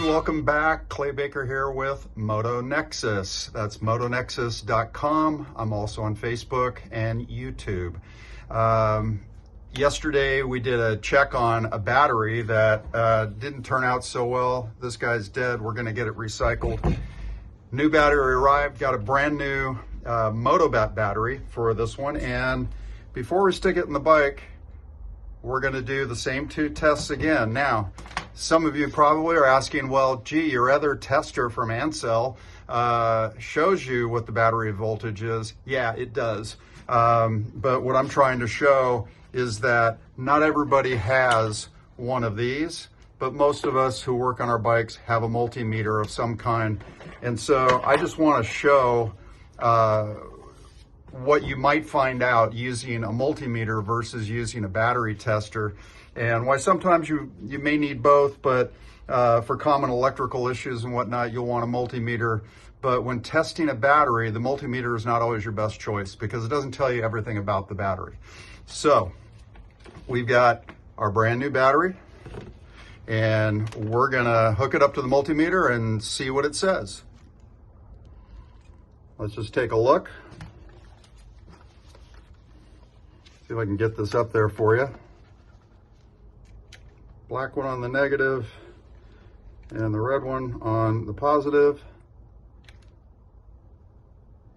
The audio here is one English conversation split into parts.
welcome back. Clay Baker here with MotoNexus. That's motonexus.com. I'm also on Facebook and YouTube. Yesterday we did a check on a battery that didn't turn out so well. This guy's dead. We're going to get it recycled. New battery arrived. Got a brand new Motobat battery for this one. And before we stick it in the bike, we're going to do the same two tests again. Now, some of you probably are asking, well, gee, your other tester from Ancel shows you what the battery voltage is. Yeah, it does. But what I'm trying to show is that not everybody has one of these, but most of us who work on our bikes have a multimeter of some kind. And so I just want to show what you might find out using a multimeter versus using a battery tester, and why sometimes you may need both, but for common electrical issues and whatnot, you'll want a multimeter. But when testing a battery, the multimeter is not always your best choice because it doesn't tell you everything about the battery. So we've got our brand new battery, and we're gonna hook it up to the multimeter and see what it says. Let's just take a look. See if I can get this up there for you. Black one on the negative and the red one on the positive.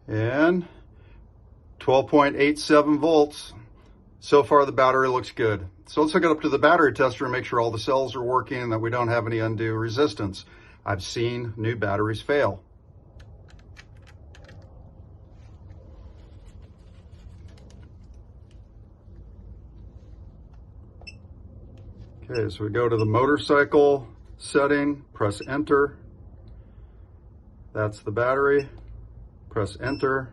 And 12.87 volts. So far the battery looks good. So let's hook it up to the battery tester and make sure all the cells are working and that we don't have any undue resistance. I've seen new batteries fail. Okay, so we go to the motorcycle setting, press enter. That's the battery. Press enter.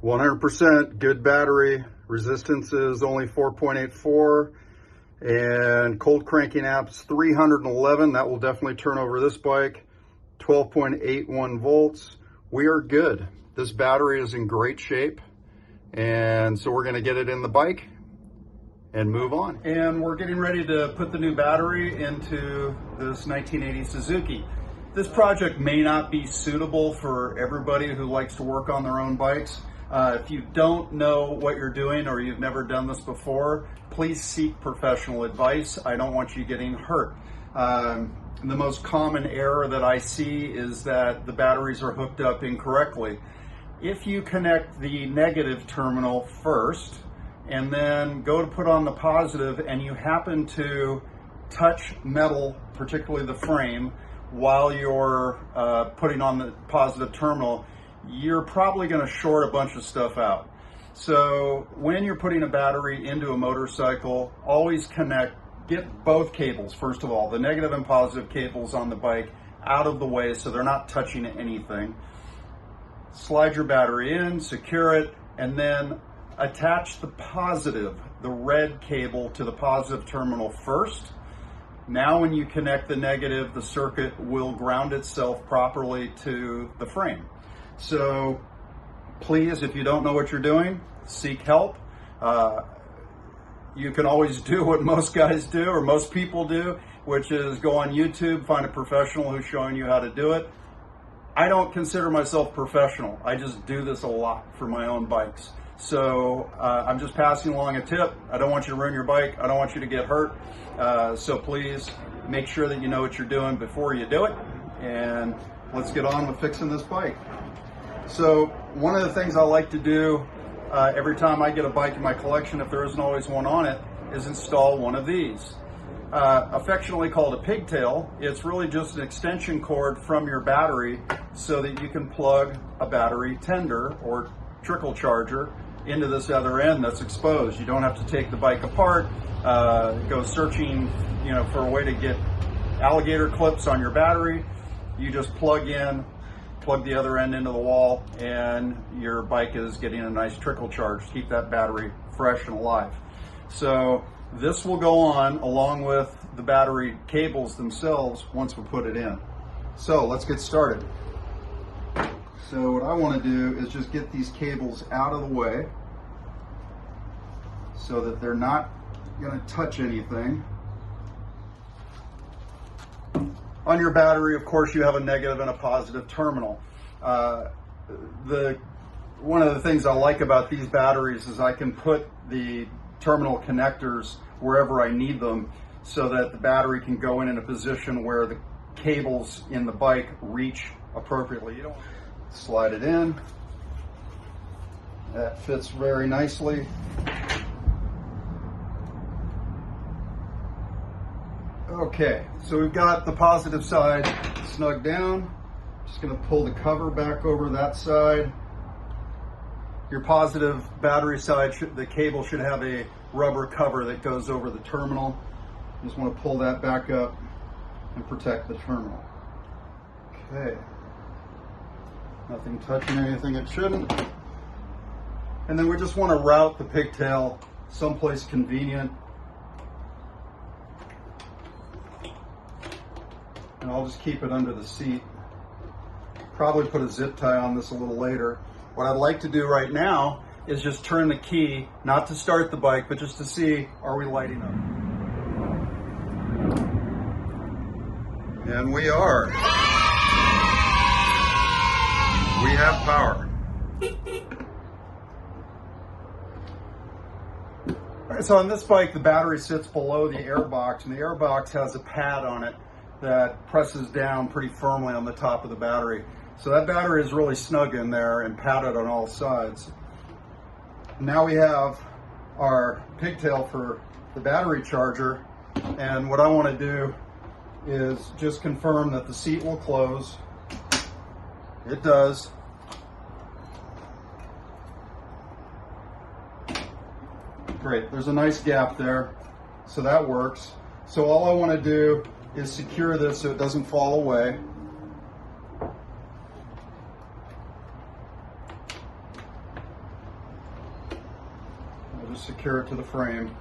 100% good battery. Resistance is only 4.84. And cold cranking amps 311. That will definitely turn over this bike. 12.81 volts. We are good. This battery is in great shape. And so we're going to get it in the bike and move on. And we're getting ready to put the new battery into this 1980 Suzuki. This project may not be suitable for everybody who likes to work on their own bikes. If you don't know what you're doing or you've never done this before, please seek professional advice. I don't want you getting hurt. The most common error that I see is that the batteries are hooked up incorrectly. If you connect the negative terminal first, and then go to put on the positive, and you happen to touch metal, particularly the frame, while you're putting on the positive terminal, you're probably going to short a bunch of stuff out. So when you're putting a battery into a motorcycle, always get both cables, first of all, the negative and positive cables on the bike out of the way so they're not touching anything. Slide your battery in, secure it, and then attach the positive, the red cable, to the positive terminal first. Now when you connect the negative, the circuit will ground itself properly to the frame. So please, if you don't know what you're doing, seek help. You can always do what most guys do, or most people do, which is go on YouTube, find a professional who's showing you how to do it. I don't consider myself professional. I just do this a lot for my own bikes. So I'm just passing along a tip. I don't want you to ruin your bike. I don't want you to get hurt. So please make sure that you know what you're doing before you do it. And let's get on with fixing this bike. So one of the things I like to do every time I get a bike in my collection, if there isn't always one on it, is install one of these. Affectionately called a pigtail. It's really just an extension cord from your battery so that you can plug a battery tender or trickle charger into this other end that's exposed. You don't have to take the bike apart, go searching, for a way to get alligator clips on your battery. You just plug the other end into the wall, and your bike is getting a nice trickle charge to keep that battery fresh and alive. So this will go on along with the battery cables themselves once we put it in. So let's get started. So what I want to do is just get these cables out of the way so that they're not going to touch anything. on your battery, of course, you have a negative and a positive terminal. One of the things I like about these batteries is I can put the terminal connectors wherever I need them so that the battery can go in a position where the cables in the bike reach appropriately. You don't slide it in. That fits very nicely. Okay, so we've got the positive side snug down. Just going to pull the cover back over that side. Your positive battery side, the cable should have a rubber cover that goes over the terminal. Just want to pull that back up and protect the terminal. Okay. Nothing touching anything it shouldn't. And then we just want to route the pigtail someplace convenient. And I'll just keep it under the seat. Probably put a zip tie on this a little later. What I'd like to do right now is just turn the key, not to start the bike, but just to see, are we lighting up? And we are. We have power. All right, so on this bike, the battery sits below the air box, and the air box has a pad on it that presses down pretty firmly on the top of the battery. So that battery is really snug in there and padded on all sides. Now we have our pigtail for the battery charger, and what I want to do is just confirm that the seat will close. It does. Great, there's a nice gap there, so that works. So all I want to do is secure this so it doesn't fall away. I'll just secure it to the frame.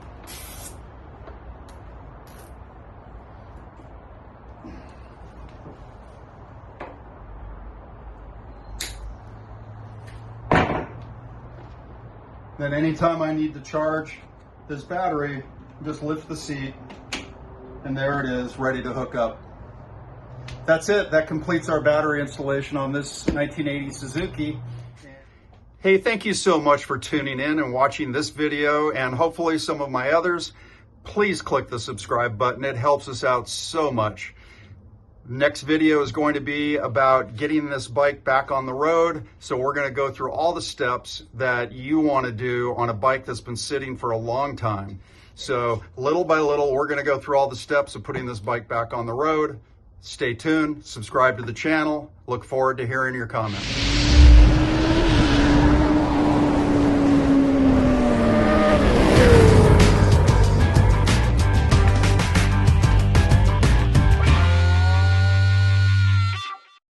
Then anytime I need to charge this battery, just lift the seat, and there it is, ready to hook up. That's it. That completes our battery installation on this 1980 Suzuki. Hey, thank you so much for tuning in and watching this video, and hopefully some of my others. Please click the subscribe button. It helps us out so much. Next video is going to be about getting this bike back on the road. So we're going to go through all the steps that you want to do on a bike that's been sitting for a long time. So little by little, we're going to go through all the steps of putting this bike back on the road. Stay tuned, subscribe to the channel. Look forward to hearing your comments.